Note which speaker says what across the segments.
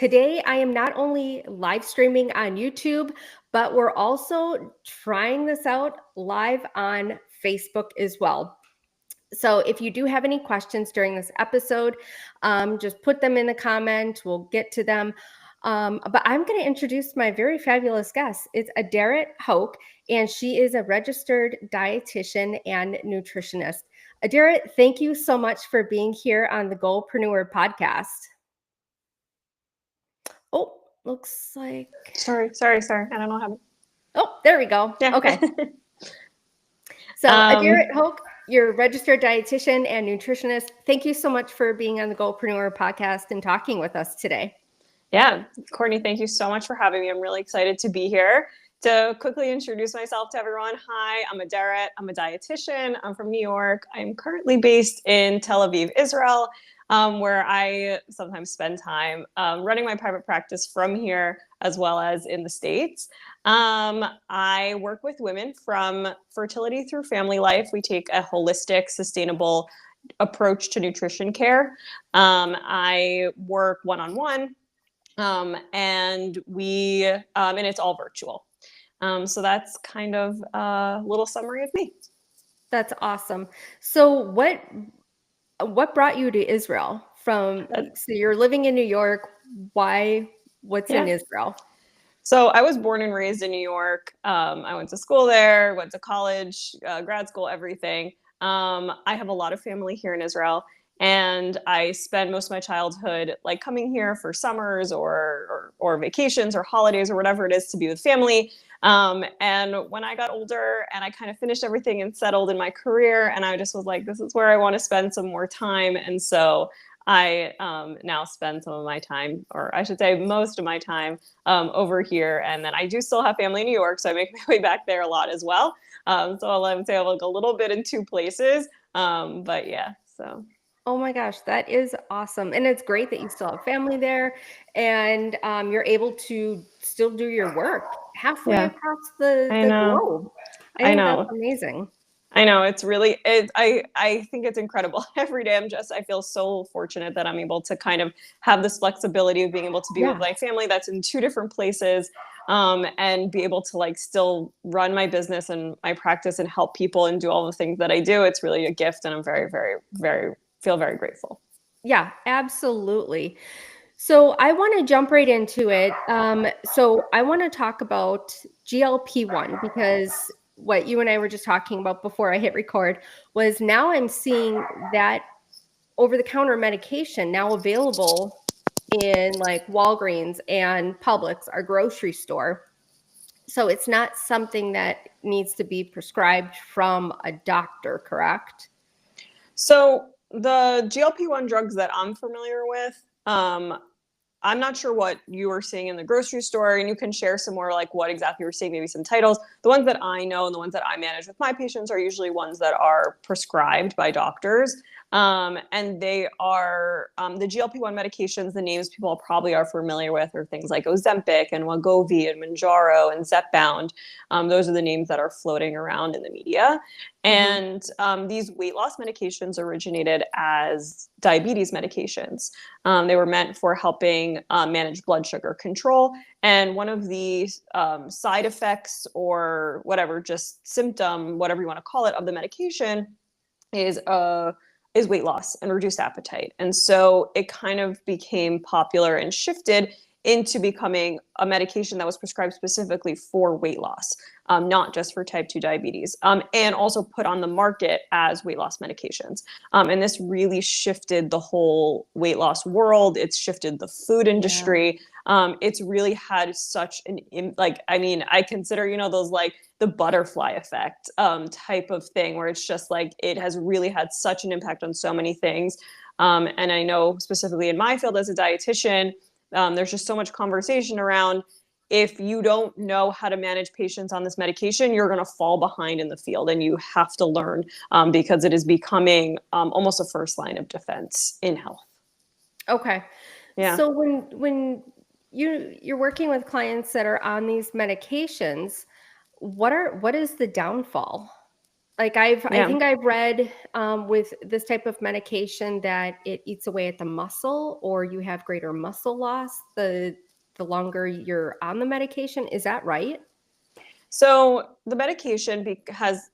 Speaker 1: Today, I am not only live streaming on YouTube, but we're also trying this out live on Facebook as well. So if you do have any questions during this episode, just put them in the comment. We'll get to them. But I'm going to introduce my very fabulous guest. It's Adaret Hoke, and she is a registered dietitian and nutritionist. Adaret, thank you so much for being here on the Goalpreneur podcast. Oh, looks like.
Speaker 2: Sorry. I don't know how.
Speaker 1: Oh, there we go.
Speaker 2: Yeah.
Speaker 1: Okay. So, Adaret Hoke, you're a registered dietitian and nutritionist. Thank you so much for being on the Goalpreneur podcast and talking with us today.
Speaker 2: Yeah, Courtney, thank you so much for having me. I'm really excited to be here. To quickly introduce myself to everyone, hi, I'm Adaret. I'm a dietitian. I'm from New York. I'm currently based in Tel Aviv, Israel, where I sometimes spend time running my private practice from here as well as in the States. I work with women from fertility through family life. We take a holistic, sustainable approach to nutrition care. I work one-on-one, and it's all virtual. So that's kind of a little summary of me.
Speaker 1: That's awesome. So what brought you to Israel so you're living in New York. What's in Israel?
Speaker 2: So I was born and raised in New York. I went to school there, went to college, grad school, everything. I have a lot of family here in Israel, and I spent most of my childhood like coming here for summers or vacations or holidays or whatever it is to be with family. And when I got older and I kind of finished everything and settled in my career, and I just was like, this is where I want to spend some more time. And so I now spend some of my time, or I should say most of my time, over here. And then I do still have family in New York, so I make my way back there a lot as well. So I would say I look a little bit in two places. But yeah, so.
Speaker 1: Oh my gosh, that is awesome. And it's great that you still have family there, and you're able to still do your work halfway across the globe. I think that's amazing.
Speaker 2: I know, it's really, I think it's incredible. Every day I feel so fortunate that I'm able to kind of have this flexibility of being able to be with my family that's in two different places, and be able to like still run my business and my practice and help people and do all the things that I do. It's really a gift, and I'm very, very, very, feel very grateful.
Speaker 1: Yeah, absolutely. So I want to jump right into it. So I want to talk about GLP-1, because what you and I were just talking about before I hit record was now I'm seeing that over-the-counter medication now available in like Walgreens and Publix, our grocery store. So it's not something that needs to be prescribed from a doctor, correct?
Speaker 2: So the GLP-1 drugs that I'm familiar with, I'm not sure what you were seeing in the grocery store, and you can share some more like what exactly you were seeing, maybe some titles. The ones that I know and the ones that I manage with my patients are usually ones that are prescribed by doctors. And they are the GLP-1 medications. The names people probably are familiar with are things like Ozempic and Wegovy and Mounjaro and Zepbound. Those are the names that are floating around in the media. And these weight loss medications originated as diabetes medications. They were meant for helping manage blood sugar control. And one of the side effects or whatever, just symptom, whatever you want to call it, of the medication is weight loss and reduced appetite. And so it kind of became popular and shifted into becoming a medication that was prescribed specifically for weight loss, not just for type 2 diabetes, and also put on the market as weight loss medications. And this really shifted the whole weight loss world. It's shifted the food industry. It's really had such I consider, those like the butterfly effect type of thing, where it's just like, it has really had such an impact on so many things. And I know specifically in my field as a dietitian, there's just so much conversation around, if you don't know how to manage patients on this medication, you're going to fall behind in the field, and you have to learn, because it is becoming almost a first line of defense in health.
Speaker 1: Okay.
Speaker 2: Yeah.
Speaker 1: So when you're working with clients that are on these medications, what is the downfall? Like I think I've read with this type of medication that it eats away at the muscle, or you have greater muscle loss the longer you're on the medication. Is that right?
Speaker 2: So the medication has,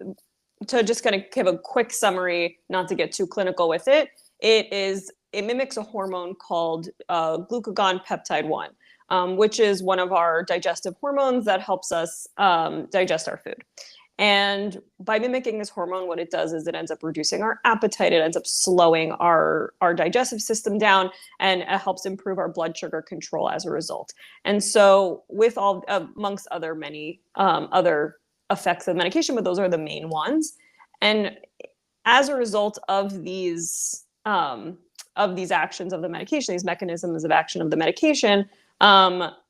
Speaker 2: to just kind of give a quick summary, not to get too clinical with it, it mimics a hormone called glucagon peptide 1, which is one of our digestive hormones that helps us digest our food. And by mimicking this hormone, what it does is it ends up reducing our appetite. It ends up slowing our digestive system down, and it helps improve our blood sugar control as a result. And so, with all amongst other many other effects of medication, but those are the main ones. And as a result of these actions of the medication, these mechanisms of action of the medication,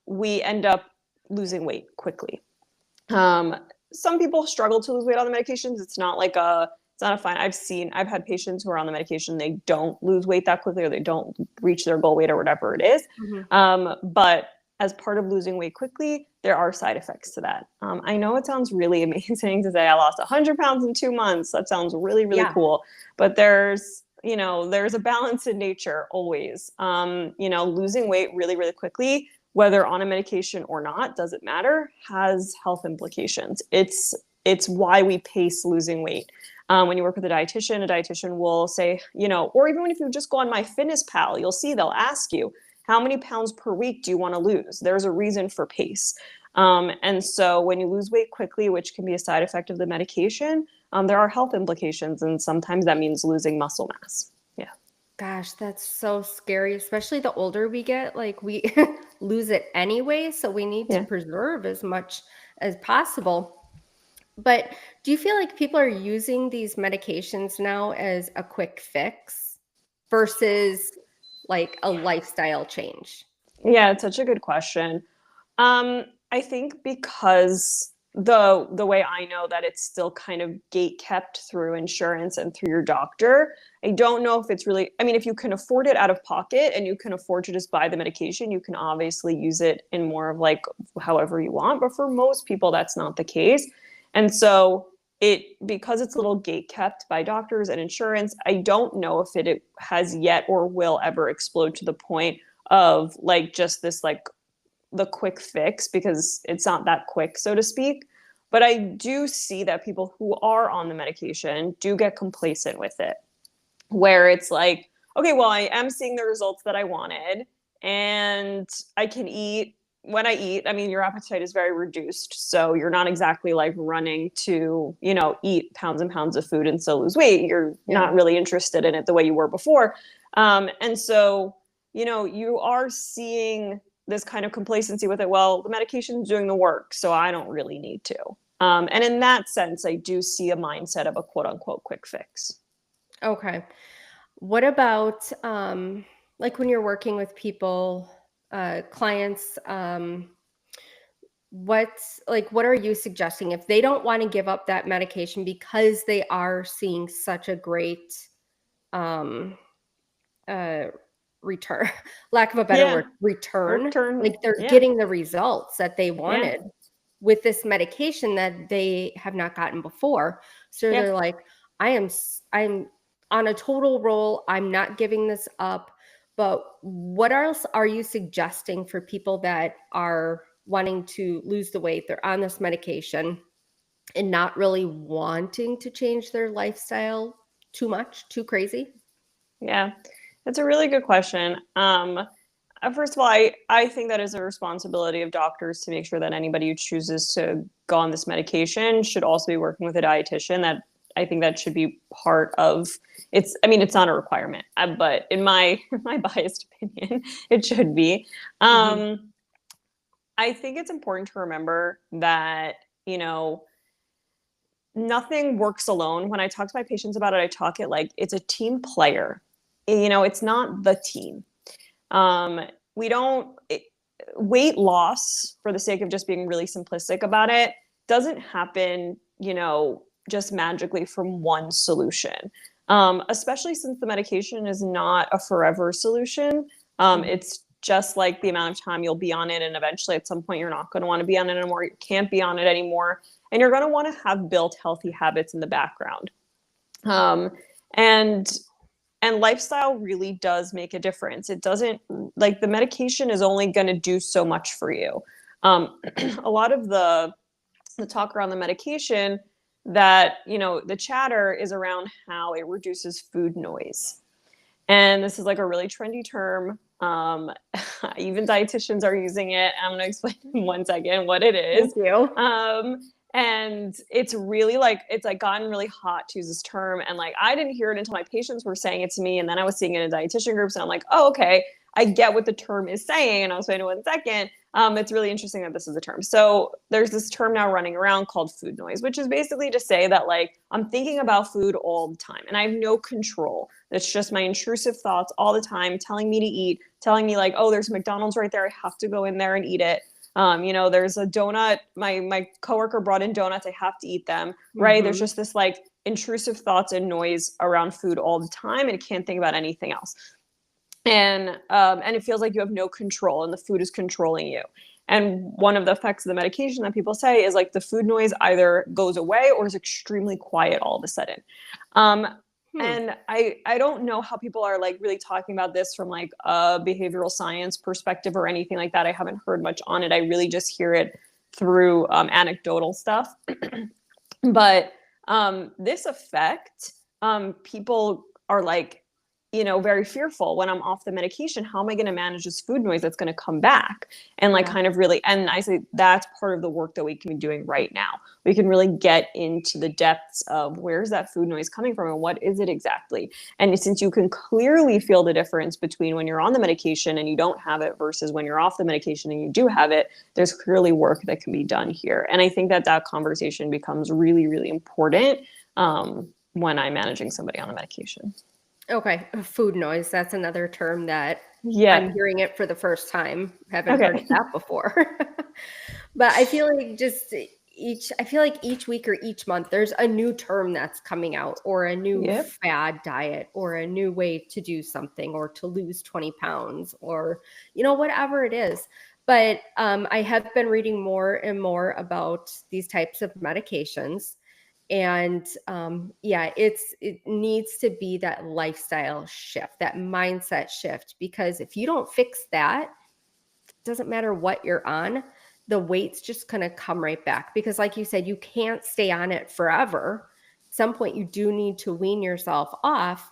Speaker 2: we end up losing weight quickly. Some people struggle to lose weight on the medications. It's not a fine. I've had patients who are on the medication, they don't lose weight that quickly, or they don't reach their goal weight or whatever it is. But as part of losing weight quickly, there are side effects to that. I know it sounds really amazing to say I lost 100 pounds in 2 months. That sounds really, really cool. But there's a balance in nature always. Losing weight really, really quickly, whether on a medication or not, doesn't matter, has health implications. It's why we pace losing weight. When you work with a dietitian will say, or even if you just go on MyFitnessPal, you'll see they'll ask you, how many pounds per week do you want to lose? There's a reason for pace. And so when you lose weight quickly, which can be a side effect of the medication, there are health implications. And sometimes that means losing muscle mass. Yeah.
Speaker 1: Gosh, that's so scary, especially the older we get. Like we lose it anyway, so we need to preserve as much as possible. But do you feel like people are using these medications now as a quick fix versus like a lifestyle change?
Speaker 2: Yeah, it's such a good question. I think because the way I know that it's still kind of gate kept through insurance and through your doctor, I don't know if it's really, I mean, if you can afford it out of pocket and you can afford to just buy the medication, you can obviously use it in more of like however you want. But for most people, that's not the case. And so because it's a little gate kept by doctors and insurance, I don't know if it has yet or will ever explode to the point of like just this like the quick fix, because it's not that quick, so to speak. But I do see that people who are on the medication do get complacent with it, where it's like, okay, well, I am seeing the results that I wanted, and I can eat. When I eat, I mean, your appetite is very reduced. So you're not exactly like running to, eat pounds and pounds of food and so lose weight. You're not really interested in it the way you were before. And so, you are seeing this kind of complacency with it. Well, the medication's doing the work, so I don't really need to. And in that sense, I do see a mindset of a quote unquote quick fix.
Speaker 1: Okay. What about like when you're working with people, clients, what are you suggesting if they don't want to give up that medication because they are seeing such a great return, lack of a better word, return, like they're getting the results that they wanted with this medication that they have not gotten before. So they're like, I'm on a total roll. I'm not giving this up. But what else are you suggesting for people that are wanting to lose the weight? They're on this medication and not really wanting to change their lifestyle too much, too crazy?
Speaker 2: Yeah, that's a really good question. First of all, I think that is a responsibility of doctors to make sure that anybody who chooses to go on this medication should also be working with a dietitian. That I think that should be part of it's. I mean, it's not a requirement, but in my biased opinion, it should be. I think it's important to remember that nothing works alone. When I talk to my patients about it, I talk it like it's a team player. It's not the team. We don't weight loss, for the sake of just being really simplistic about it, doesn't happen, just magically from one solution. Especially since the medication is not a forever solution. It's just like the amount of time you'll be on it. And eventually at some point, you're not going to want to be on it anymore. You can't be on it anymore. And you're going to want to have built healthy habits in the background. And lifestyle really does make a difference. It doesn't, like, the medication is only going to do so much for you. A lot of the talk around the medication, that, you know, the chatter is around how it reduces food noise. And this is like a really trendy term. Even dietitians are using it. I'm going to explain in 1 second what it is.
Speaker 1: Thank you.
Speaker 2: And it's really like, it's like gotten really hot to use this term. And like, I didn't hear it until my patients were saying it to me. And then I was seeing it in dietitian groups, and I'm like, oh, okay, I get what the term is saying. And I'll explain in 1 second. It's really interesting that this is a term. So there's this term now running around called food noise, which is basically to say that, like, I'm thinking about food all the time and I have no control. It's just my intrusive thoughts all the time telling me to eat, telling me like, oh, there's McDonald's right there, I have to go in there and eat it. You know, there's a donut, my coworker brought in donuts, I have to eat them, right? There's just this like intrusive thoughts and noise around food all the time, and it can't think about anything else. And it feels like you have no control, and the food is controlling you. And one of the effects of the medication that people say is like the food noise either goes away or is extremely quiet all of a sudden. And I don't know how people are like really talking about this from like a behavioral science perspective or anything like that. I haven't heard much on it. I really just hear it through anecdotal stuff. But this effect, people are like, you know, very fearful when I'm off the medication. How am I going to manage this food noise that's going to come back? And like kind of really, and I say that's part of the work that we can be doing right now. We can really get into the depths of where's that food noise coming from and what is it exactly? And since you can clearly feel the difference between when you're on the medication and you don't have it versus when you're off the medication and you do have it, there's clearly work that can be done here. And I think that that conversation becomes really, really important when I'm managing somebody on a medication.
Speaker 1: Okay, food noise. That's another term that I'm hearing it for the first time. Haven't heard that before. But I feel like each week or each month there's a new term that's coming out, or a new fad diet, or a new way to do something, or to lose 20 pounds, or, you know, whatever it is. But I have been reading more and more about these types of medications. And it needs to be that lifestyle shift, that mindset shift, because if you don't fix that, it doesn't matter what you're on, the weight's just going to come right back. Because like you said, you can't stay on it forever. At some point, you do need to wean yourself off.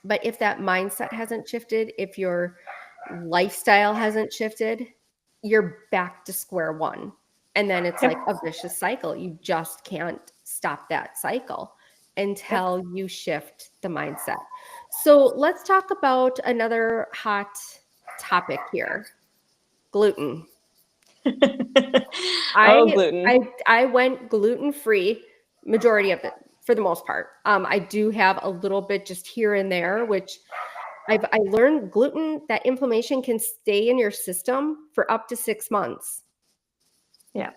Speaker 1: But if that mindset hasn't shifted, if your lifestyle hasn't shifted, you're back to square one. And then it's like a vicious cycle. You just can't stop that cycle until you shift the mindset. So let's talk about another hot topic here: gluten.
Speaker 2: Gluten.
Speaker 1: I went gluten-free majority of it, for the most part. I do have a little bit just here and there, which I learned gluten, that inflammation can stay in your system for up to 6 months.
Speaker 2: Yeah.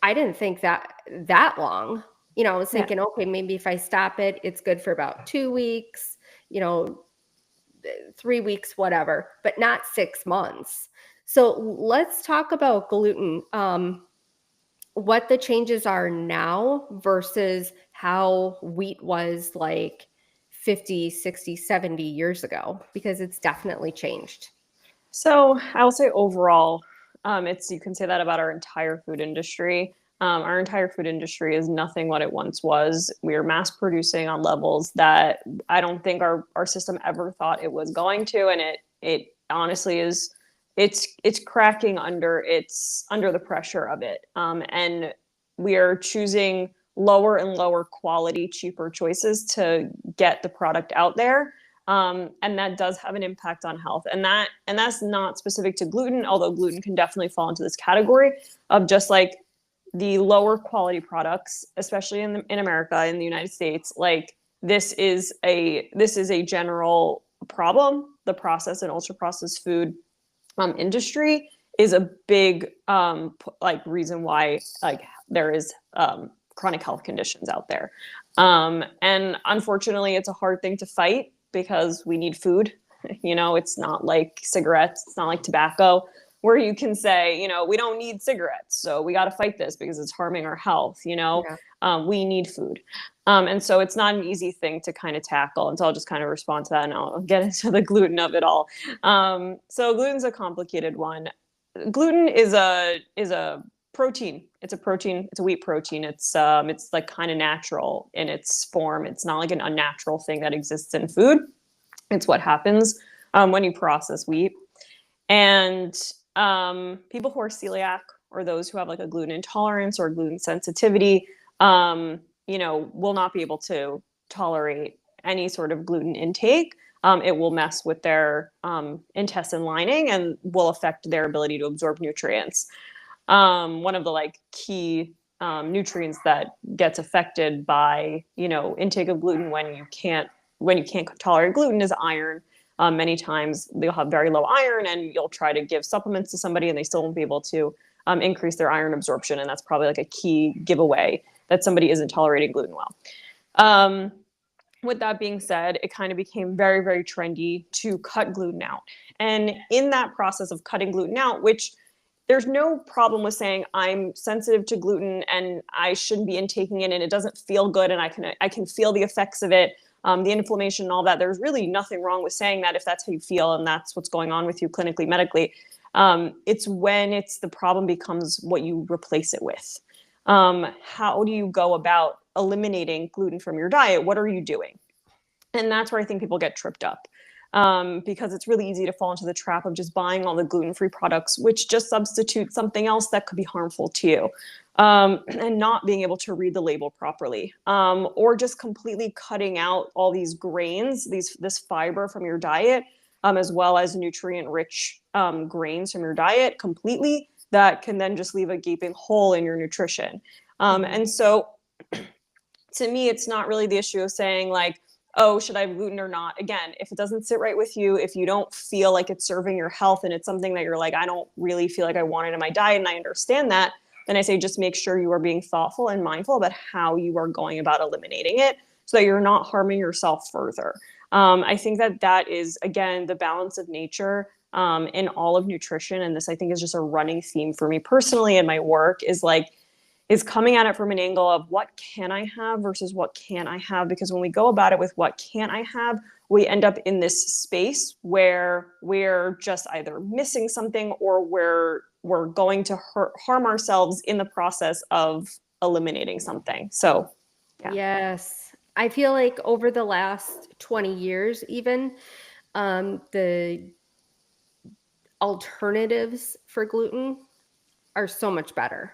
Speaker 1: I didn't think that long. You know, I was thinking, okay, maybe if I stop it, it's good for about 2 weeks, you know, 3 weeks, whatever, but not 6 months. So let's talk about gluten, what the changes are now versus how wheat was like 50, 60, 70 years ago, because it's definitely changed.
Speaker 2: So I'll say overall, you can say that about our entire food industry. Our entire food industry is nothing what it once was. We are mass producing on levels that I don't think our system ever thought it was going to. And it honestly is, it's cracking under the pressure of it. And we are choosing lower and lower quality, cheaper choices to get the product out there. And that does have an impact on health. And that's not specific to gluten, although gluten can definitely fall into this category of just like the lower quality products, especially in America, in the United States. Like this is a general problem. The processed and ultra processed food industry is a big reason why there is chronic health conditions out there. And unfortunately, it's a hard thing to fight because we need food. It's not like cigarettes, it's not like tobacco, where you can say, we don't need cigarettes, so we got to fight this because it's harming our health.
Speaker 1: Yeah.
Speaker 2: We need food. And so it's not an easy thing to kind of tackle. And so I'll just kind of respond to that, and I'll get into the gluten of it all. So gluten's a complicated one. Gluten is a protein. It's a protein. It's a wheat protein. It's like kind of natural in its form. It's not like an unnatural thing that exists in food. It's what happens when you process wheat. And people who are celiac, or those who have like a gluten intolerance or gluten sensitivity, will not be able to tolerate any sort of gluten intake. It will mess with their intestine lining and will affect their ability to absorb nutrients. One of the like key nutrients that gets affected by intake of gluten when you can't tolerate gluten is iron. Many times they'll have very low iron, and you'll try to give supplements to somebody and they still won't be able to increase their iron absorption. And that's probably like a key giveaway that somebody isn't tolerating gluten well. With that being said, it kind of became very, very trendy to cut gluten out. And in that process of cutting gluten out, which there's no problem with saying I'm sensitive to gluten and I shouldn't be intaking it, and it doesn't feel good, and I can feel the effects of it, the inflammation and all that. There's really nothing wrong with saying that if that's how you feel and that's what's going on with you clinically, medically. It's when the problem becomes what you replace it with. How do you go about eliminating gluten from your diet? What are you doing? And that's where I think people get tripped up. Because it's really easy to fall into the trap of just buying all the gluten-free products, which just substitute something else that could be harmful to you, and not being able to read the label properly, or just completely cutting out all these grains, this fiber from your diet, as well as nutrient-rich grains from your diet completely, that can then just leave a gaping hole in your nutrition. And so to me, it's not really the issue of saying like, oh, should I have gluten or not? Again, if it doesn't sit right with you, if you don't feel like it's serving your health and it's something that you're like, I don't really feel like I want it in my diet, and I understand that, then I say just make sure you are being thoughtful and mindful about how you are going about eliminating it so that you're not harming yourself further. I think that is, again, the balance of nature in all of nutrition. And this, I think, is just a running theme for me personally in my work, is coming at it from an angle of what can I have versus what can't I have? Because when we go about it with what can't I have, we end up in this space where we're just either missing something or we're going to harm ourselves in the process of eliminating something. So, yeah.
Speaker 1: Yes. I feel like over the last 20 years, even, the alternatives for gluten are so much better.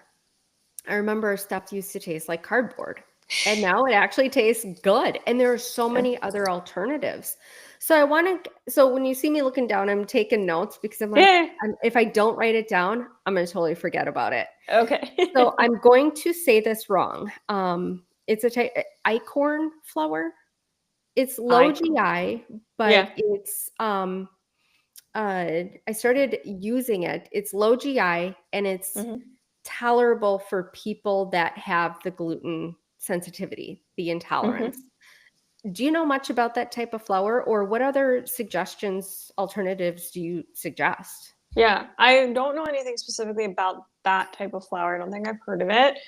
Speaker 1: I remember stuff used to taste like cardboard, and now it actually tastes good. And there are so many other alternatives. So when you see me looking down, I'm taking notes because I'm like, if I don't write it down, I'm going to totally forget about it.
Speaker 2: Okay.
Speaker 1: So I'm going to say this wrong. It's a type Eichhorn flour. It's low GI, but it's I started using it. It's low GI, and it's tolerable for people that have the gluten sensitivity, the intolerance. Do you know much about that type of flour, or what other alternatives do you suggest?
Speaker 2: Yeah, I don't know anything specifically about that type of flour. I don't think I've heard of it.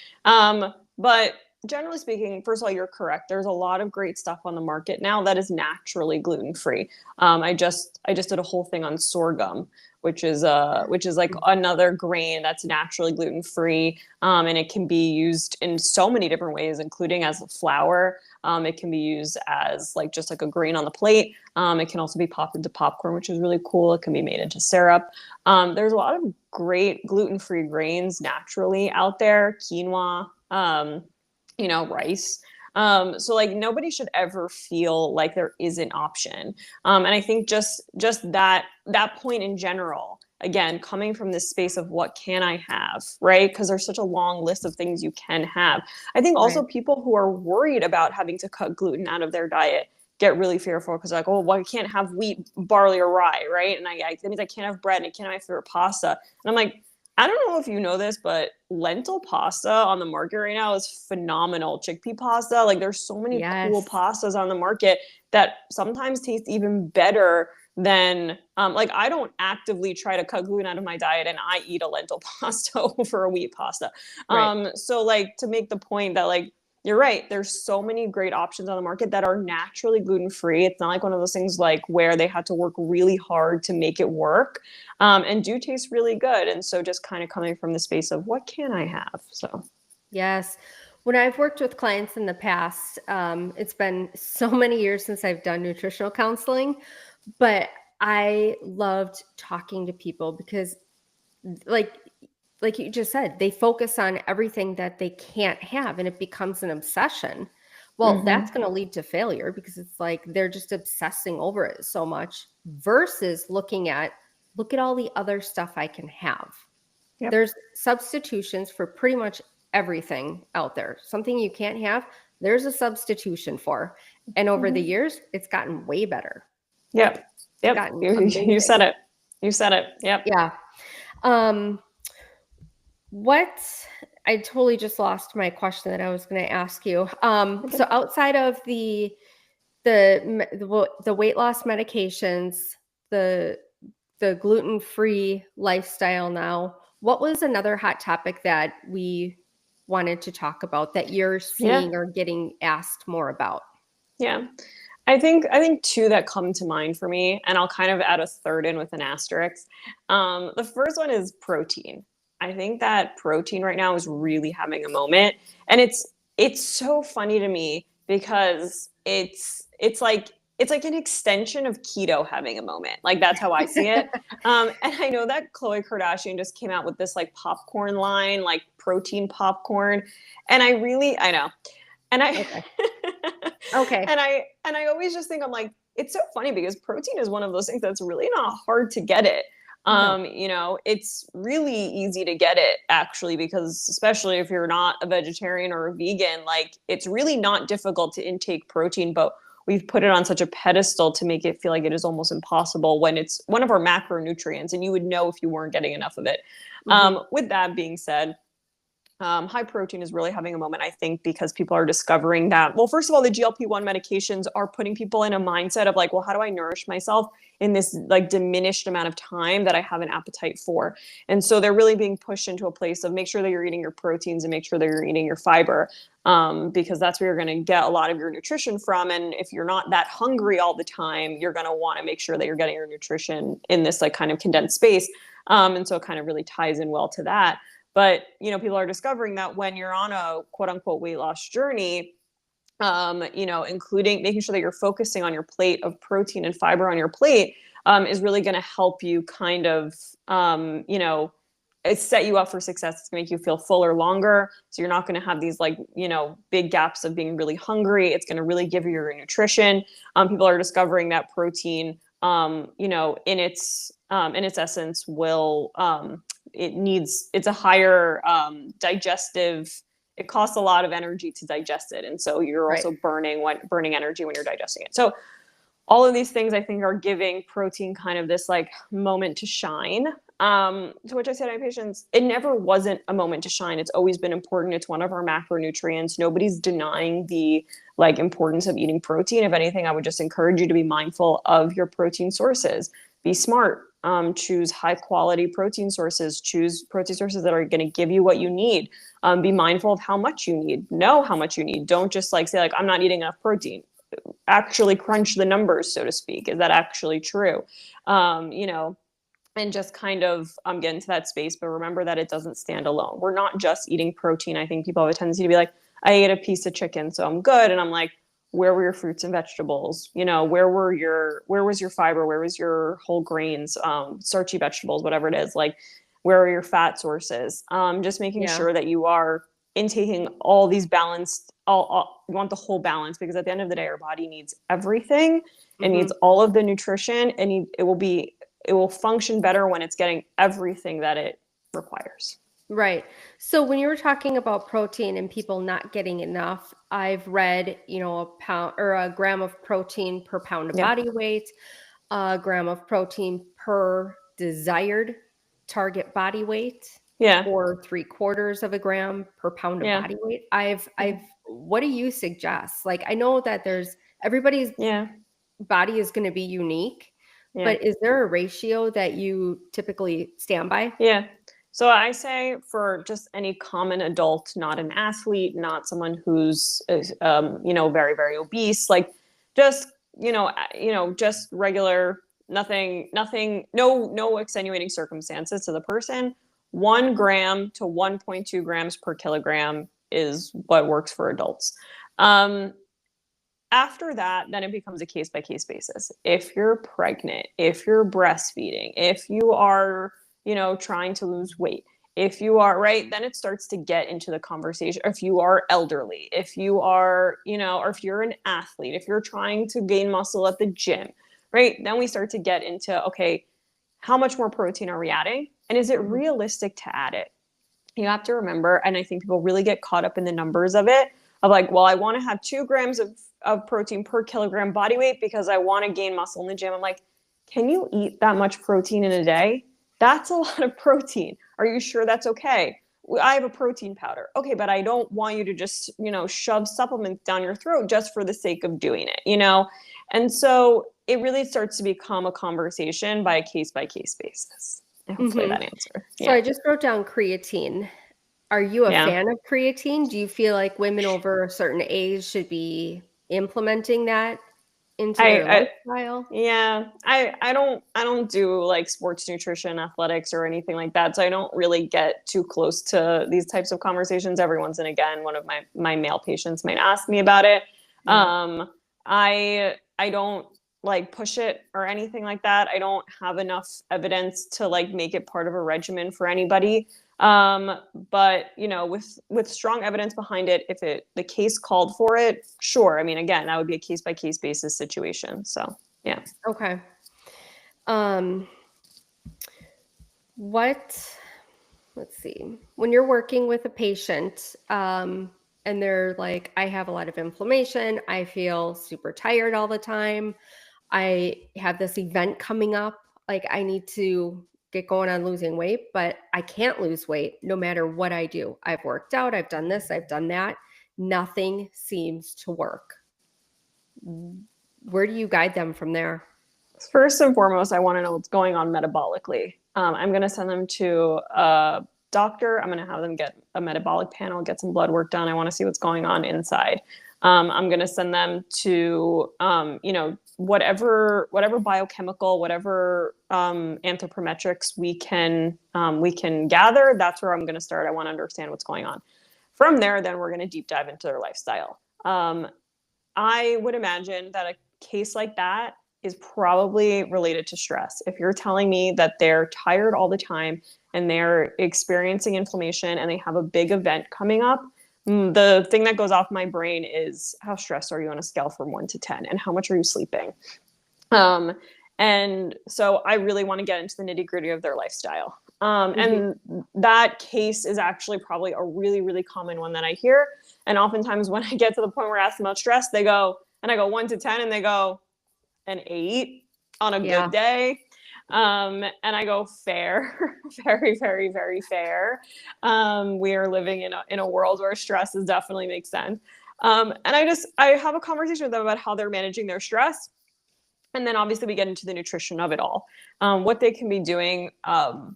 Speaker 2: But generally speaking, first of all, you're correct. There's a lot of great stuff on the market now that is naturally gluten-free. I just did a whole thing on sorghum, which is like another grain that's naturally gluten-free, and it can be used in so many different ways, including as a flour. It can be used as just like a grain on the plate. It can also be popped into popcorn, which is really cool. It can be made into syrup. There's a lot of great gluten-free grains naturally out there. Quinoa, rice. So nobody should ever feel like there is an option. And I think just that point in general, again, coming from this space of what can I have, right? Because there's such a long list of things you can have. I think also people who are worried about having to cut gluten out of their diet get really fearful because like, oh, well, I can't have wheat, barley, or rye, right? And that means I can't have bread and I can't have my favorite pasta. And I'm like, I don't know if you know this, but lentil pasta on the market right now is phenomenal. Chickpea pasta, there's so many cool pastas on the market that sometimes taste even better then like I don't actively try to cut gluten out of my diet, and I eat a lentil pasta over a wheat pasta.
Speaker 1: Right.
Speaker 2: So like to make the point that like you're right, there's so many great options on the market that are naturally gluten free. It's not like one of those things like where they had to work really hard to make it work, and do taste really good. And so just kind of coming from the space of what can I have? So
Speaker 1: Yes. When I've worked with clients in the past, it's been so many years since I've done nutritional counseling, but I loved talking to people because, like, like you just said, they focus on everything that they can't have and it becomes an obsession. Well, that's
Speaker 2: mm-hmm.
Speaker 1: going to lead to failure because it's like they're just obsessing over it so much versus look at all the other stuff I can have.
Speaker 2: Yep.
Speaker 1: There's substitutions for pretty much everything out there. Something you can't have, there's a substitution for. And over the
Speaker 2: Mm-hmm.
Speaker 1: years, it's gotten way better.
Speaker 2: Yep.
Speaker 1: It's
Speaker 2: Yep.
Speaker 1: gotten
Speaker 2: You
Speaker 1: amazing.
Speaker 2: said it. You said it. Yep.
Speaker 1: Yeah. Um, what I totally just lost my question that I was going to ask you. So outside of the weight loss medications, the the gluten-free lifestyle now, what was another hot topic that we wanted to talk about that you're
Speaker 2: Yeah.
Speaker 1: seeing or getting asked more about?
Speaker 2: Yeah. I think two that come to mind for me, and I'll kind of add a third in with an asterisk. The first one is protein. I think that protein right now is really having a moment, and it's so funny to me because it's like an extension of keto having a moment. Like that's how I see it. And I know that Khloe Kardashian just came out with this like popcorn line, like protein popcorn, and I know, and I
Speaker 1: Okay. Okay.
Speaker 2: and I always just think I'm like, it's so funny because protein is one of those things that's really not hard to get it.
Speaker 1: No.
Speaker 2: It's really easy to get it actually, because especially if you're not a vegetarian or a vegan, like it's really not difficult to intake protein, but we've put it on such a pedestal to make it feel like it is almost impossible when it's one of our macronutrients and you would know if you weren't getting enough of it.
Speaker 1: Mhm.
Speaker 2: With that being said, high protein is really having a moment, I think, because people are discovering that, well, first of all, the GLP-1 medications are putting people in a mindset of like, well, how do I nourish myself in this like diminished amount of time that I have an appetite for? And so they're really being pushed into a place of make sure that you're eating your proteins and make sure that you're eating your fiber, because that's where you're going to get a lot of your nutrition from. And if you're not that hungry all the time, you're going to want to make sure that you're getting your nutrition in this like kind of condensed space. And so it kind of really ties in well to that. But people are discovering that when you're on a quote unquote weight loss journey, including making sure that you're focusing on your plate of protein and fiber on your plate, is really going to help you kind of, set you up for success. It's going to make you feel fuller longer. So you're not going to have these like, big gaps of being really hungry. It's going to really give you your nutrition. People are discovering that protein, in its essence will, it's a higher digestive, it costs a lot of energy to digest it, and so you're
Speaker 1: Right.
Speaker 2: also burning energy when you're digesting it. So all of these things I think are giving protein kind of this like moment to shine. To which I said to my patients, it never wasn't a moment to shine. It's always been important. It's one of our macronutrients. Nobody's denying the like importance of eating protein. If anything, I would just encourage you to be mindful of your protein sources. Be smart. Choose high quality protein sources. Choose protein sources that are going to give you what you need. Be mindful of how much you need. Know how much you need. Don't just like say like I'm not eating enough protein. Actually crunch the numbers, so to speak. Is that actually true? And just kind of get into that space. But remember that it doesn't stand alone. We're not just eating protein. I think people have a tendency to be like, I ate a piece of chicken, so I'm good. And I'm like, where were your fruits and vegetables? Where was your fiber? Where was your whole grains, starchy vegetables, whatever it is? Like, where are your fat sources? Just making
Speaker 1: Yeah.
Speaker 2: sure that you are intaking all these balanced, all you want the whole balance, because at the end of the day, our body needs everything. It
Speaker 1: Mhm.
Speaker 2: needs all of the nutrition, and it will function better when it's getting everything that it requires.
Speaker 1: Right. So when you were talking about protein and people not getting enough, I've read, a pound or a gram of protein per pound of
Speaker 2: Yeah.
Speaker 1: body weight, a gram of protein per desired target body weight,
Speaker 2: Yeah.
Speaker 1: or 3/4 of a gram per pound of
Speaker 2: Yeah.
Speaker 1: body weight.
Speaker 2: Yeah.
Speaker 1: What do you suggest? Like, I know that everybody's
Speaker 2: Yeah.
Speaker 1: body is going to be unique,
Speaker 2: Yeah.
Speaker 1: But is there a ratio that you typically stand by?
Speaker 2: Yeah. So I say for just any common adult, not an athlete, not someone who's, very, very obese, like just, just regular, nothing, no extenuating circumstances to the person. 1 gram to 1.2 grams per kilogram is what works for adults. Um, After that, then it becomes a case by case basis. If you're pregnant, if you're breastfeeding, if you are, trying to lose weight, if you are right, then it starts to get into the conversation. If you are elderly, if you are, or if you're an athlete, if you're trying to gain muscle at the gym, right? Then we start to get into, okay, how much more protein are we adding? And is it realistic to add it? You have to remember, and I think people really get caught up in the numbers of it, of like, well, I want to have 2 grams of protein per kilogram body weight because I want to gain muscle in the gym. I'm like, can you eat that much protein in a day? That's a lot of protein. Are you sure that's okay? I have a protein powder. Okay, but I don't want you to just, shove supplements down your throat just for the sake of doing it. And so it really starts to become a conversation by case basis. And hopefully
Speaker 1: Mm-hmm.
Speaker 2: that answered.
Speaker 1: So
Speaker 2: Yeah.
Speaker 1: I just wrote down creatine. Are you a
Speaker 2: Yeah.
Speaker 1: fan of creatine? Do you feel like women over a certain age should be implementing that into their
Speaker 2: I
Speaker 1: lifestyle?
Speaker 2: Yeah, I don't do like sports nutrition, athletics, or anything like that. So I don't really get too close to these types of conversations. Every once and again, one of my male patients might ask me about it.
Speaker 1: Yeah.
Speaker 2: I don't like push it or anything like that. I don't have enough evidence to like make it part of a regimen for anybody. But with strong evidence behind it, if the case called for it, sure. I mean, again, that would be a case by case basis situation. So yeah.
Speaker 1: Okay. Um, what, let's see, when you're working with a patient, and they're like, I have a lot of inflammation, I feel super tired all the time, I have this event coming up, like I need to get going on losing weight, but I can't lose weight no matter what I do. I've worked out, I've done this, I've done that. Nothing seems to work. Where do you guide them from there?
Speaker 2: First and foremost, I want to know what's going on metabolically. I'm going to send them to a doctor. I'm going to have them get a metabolic panel, get some blood work done. I want to see what's going on inside. I'm going to send them to, whatever biochemical, whatever anthropometrics we can gather. That's where I'm going to start. I want to understand what's going on. From there, then we're going to deep dive into their lifestyle. I would imagine that a case like that is probably related to stress. If you're telling me that they're tired all the time and they're experiencing inflammation and they have a big event coming up, the thing that goes off my brain is how stressed are you on a scale from 1 to 10 and how much are you sleeping? And so I really want to get into the nitty gritty of their lifestyle. And that case is actually probably a really, really common one that I hear. And oftentimes when I get to the point where I ask them about stress, they go, and I go 1 to 10, and they go an 8 on a good day. And I go, fair, very, very, very fair. We are living in a world where stress definitely makes sense. And I have a conversation with them about how they're managing their stress. And then obviously we get into the nutrition of it all, what they can be doing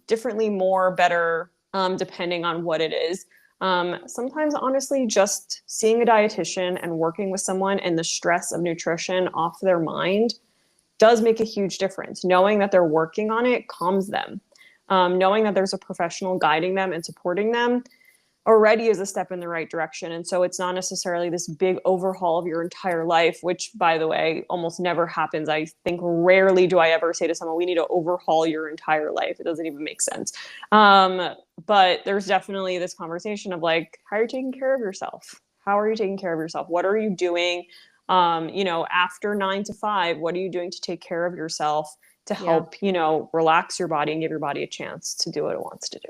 Speaker 2: differently, more, better, depending on what it is. Sometimes, honestly, just seeing a dietitian and working with someone and the stress of nutrition off their mind does make a huge difference. Knowing that they're working on it calms them. Knowing that there's a professional guiding them and supporting them already is a step in the right direction. And so it's not necessarily this big overhaul of your entire life, which, by the way, almost never happens. I think rarely do I ever say to someone, we need to overhaul your entire life. It doesn't even make sense. But there's definitely this conversation of like, how are you taking care of yourself? How are you taking care of yourself? What are you doing? After 9 to 5, what are you doing to take care of yourself to help, relax your body and give your body a chance to do what it wants to do?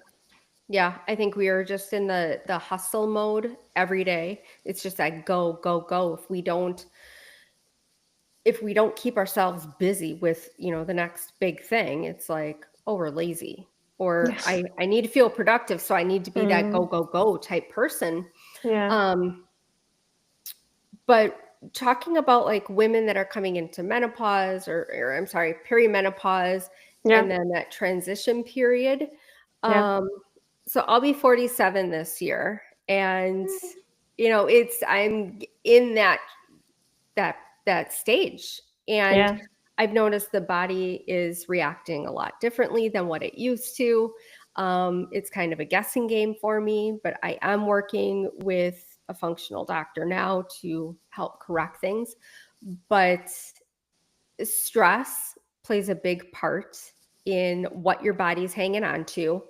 Speaker 1: Yeah, I think we are just in the hustle mode every day. It's just that go, go, go. If we don't keep ourselves busy with, the next big thing, it's like, oh, we're lazy. Or I need to feel productive, so I need to be that go, go, go type person.
Speaker 2: Yeah.
Speaker 1: But talking about like women that are coming into menopause or I'm sorry, perimenopause,
Speaker 2: Yeah.
Speaker 1: and then that transition period.
Speaker 2: Yeah.
Speaker 1: Um, so I'll be 47 this year, and I'm in that that stage, and
Speaker 2: Yeah.
Speaker 1: I've noticed the body is reacting a lot differently than what it used to. It's kind of a guessing game for me, but I am working with a functional doctor now to help correct things. But stress plays a big part in what your body's hanging on to.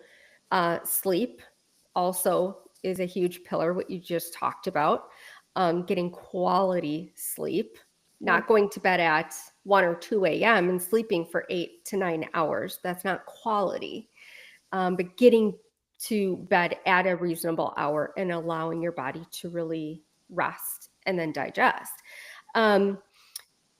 Speaker 1: Sleep also is a huge pillar, what you just talked about. Getting quality sleep,
Speaker 2: Yeah.
Speaker 1: not going to bed at 1 or 2 a.m. and sleeping for 8 to 9 hours. That's not quality. But getting to bed at a reasonable hour and allowing your body to really rest and then digest. Um,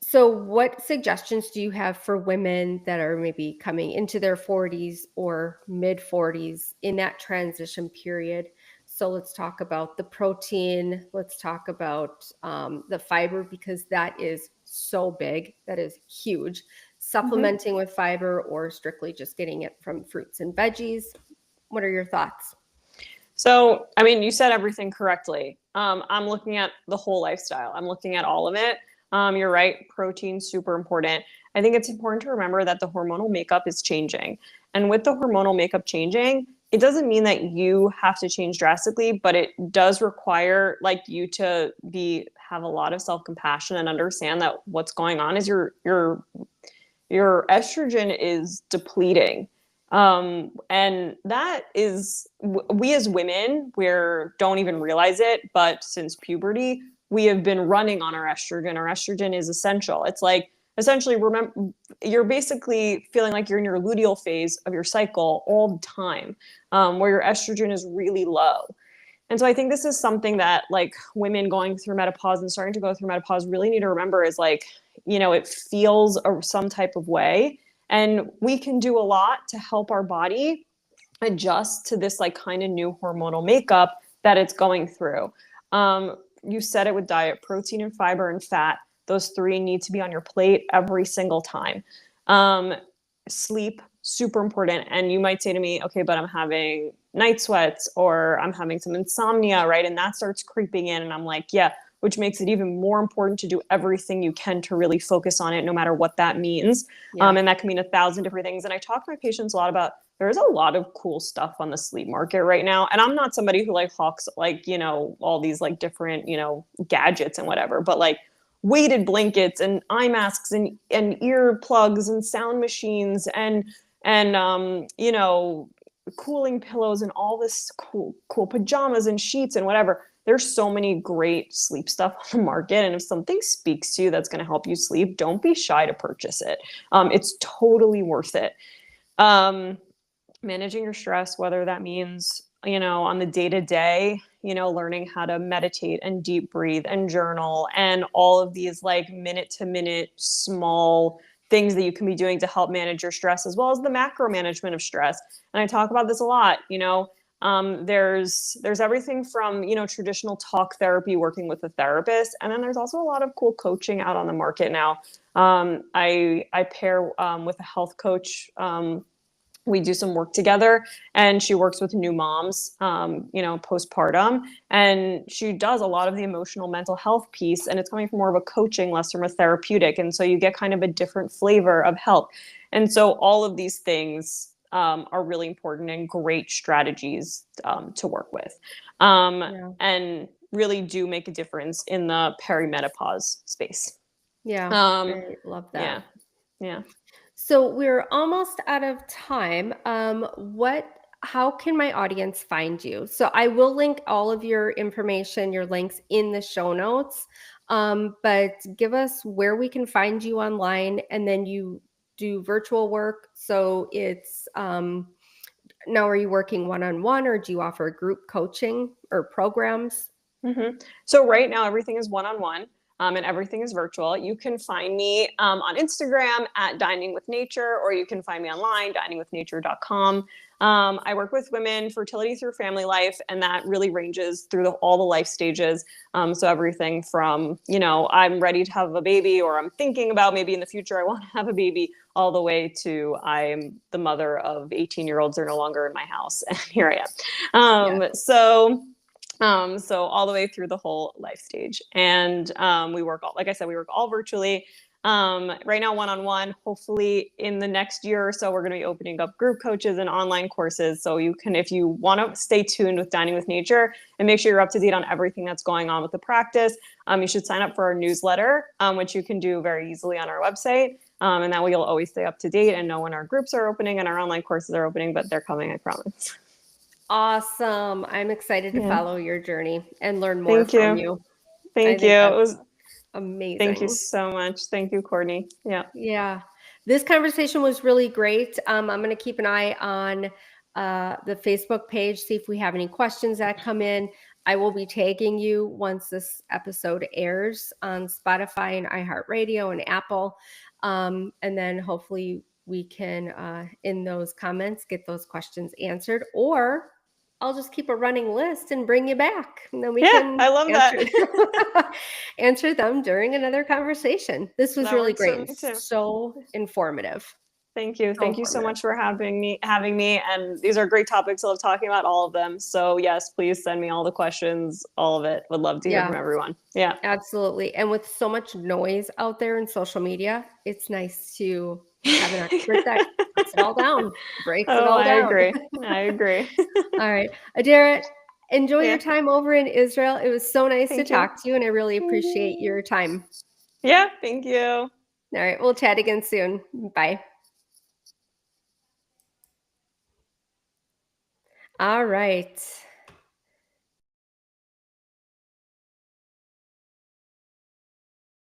Speaker 1: so, what suggestions do you have for women that are maybe coming into their 40s or mid 40s in that transition period? So, let's talk about the protein. Let's talk about the fiber, because that is so big. That is huge.
Speaker 2: Hmm.
Speaker 1: Supplementing with fiber or strictly just getting it from fruits and veggies. What are your thoughts?
Speaker 2: So, I mean, you said everything correctly. I'm looking at the whole lifestyle. I'm looking at all of it. You're right. Protein super important. I think it's important to remember that the hormonal makeup is changing, and with the hormonal makeup changing, it doesn't mean that you have to change drastically, but it does require like you to be have a lot of self compassion and understand that what's going on is your estrogen is depleting. And that is, we as women, we don't even realize it, but since puberty, we have been running on our estrogen. Our estrogen is essential. It's like, essentially, remember, you're basically feeling like you're in your luteal phase of your cycle all the time, where your estrogen is really low. And so I think this is something that like women going through menopause and starting to go through menopause really need to remember is like, it feels some type of way. And we can do a lot to help our body adjust to this like kind of new hormonal makeup that it's going through. You said it with diet, protein and fiber and fat. Those three need to be on your plate every single time. Um, Sleep, super important. And you might say to me, okay, but I'm having night sweats or I'm having some insomnia, right? And that starts creeping in. And I'm like, yeah, which makes it even more important to do everything you can to really focus on it, no matter what that means.
Speaker 1: Yeah.
Speaker 2: And that can mean 1,000 different things. And I talk to my patients a lot about there's a lot of cool stuff on the sleep market right now. And I'm not somebody who like hawks like, all these like different, gadgets and whatever, but like weighted blankets and eye masks and ear plugs and sound machines and cooling pillows and all this cool pajamas and sheets and whatever. There's so many great sleep stuff on the market. And if something speaks to you that's going to help you sleep, don't be shy to purchase it. It's totally worth it. Um, Managing your stress, whether that means, on the day to day, learning how to meditate and deep breathe and journal and all of these like minute to minute small things that you can be doing to help manage your stress, as well as the macro management of stress. And I talk about this a lot, there's everything from, traditional talk therapy, working with a therapist. And then there's also a lot of cool coaching out on the market now. I pair with a health coach. We do some work together, and she works with new moms, postpartum, and she does a lot of the emotional mental health piece, and it's coming from more of a coaching, less from a therapeutic. And so you get kind of a different flavor of help. And so all of these things are really important and great strategies to work with,
Speaker 1: Yeah.
Speaker 2: and really do make a difference in the perimenopause space.
Speaker 1: Yeah.
Speaker 2: Um,
Speaker 1: I love
Speaker 2: yeah,
Speaker 1: that.
Speaker 2: yeah.
Speaker 1: So we're almost out of time. How can my audience find you? So I will link all of your information, your links in the show notes. But give us where we can find you online, and then you do virtual work. So it's now, are you working one-on-one, or do you offer group coaching or programs?
Speaker 2: So right now, everything is one-on-one, and everything is virtual. You can find me on Instagram at Dining with Nature, or you can find me online, diningwithnature.com. I work with women, fertility through family life, and that really ranges through all the life stages. So everything from, I'm ready to have a baby, or I'm thinking about maybe in the future I want to have a baby, all the way to I'm the mother of 18-year-olds who are no longer in my house, and here I am. So all the way through the whole life stage. And we work all, like I said, we work all virtually. Right now, one-on-one. Hopefully in the next year or so, we're going to be opening up group coaches and online courses. So you can, if you want to stay tuned with Dining with Nature and make sure you're up to date on everything that's going on with the practice, you should sign up for our newsletter, which you can do very easily on our website. And that way you'll always stay up to date and know when our groups are opening and our online courses are opening, but they're coming, I promise.
Speaker 1: Awesome. I'm excited to follow your journey and learn more
Speaker 2: Thank
Speaker 1: from
Speaker 2: you.
Speaker 1: you.
Speaker 2: Thank you. It was
Speaker 1: amazing.
Speaker 2: Thank you so much. Thank you, Courtney. Yeah.
Speaker 1: Yeah. This conversation was really great. I'm going to keep an eye on the Facebook page, see if we have any questions that come in. I will be tagging you once this episode airs on Spotify and iHeartRadio and Apple. And then hopefully we can, in those comments, get those questions answered, or I'll just keep a running list and bring you back. And then we can
Speaker 2: I love that.
Speaker 1: answer them during another conversation. This was really great. So informative.
Speaker 2: Thank you. Thank you so much for having me. And these are great topics. I love talking about all of them. So yes, please send me all the questions, all of it. Would love to hear from everyone. Yeah,
Speaker 1: absolutely. And with so much noise out there in social media, it's nice to have an expert that puts it all down, breaks it all down.
Speaker 2: I agree.
Speaker 1: All right. Adira, enjoy your time over in Israel. It was so nice to talk to you, and I really appreciate your time.
Speaker 2: Yeah, thank you.
Speaker 1: All right. We'll chat again soon. Bye. All right.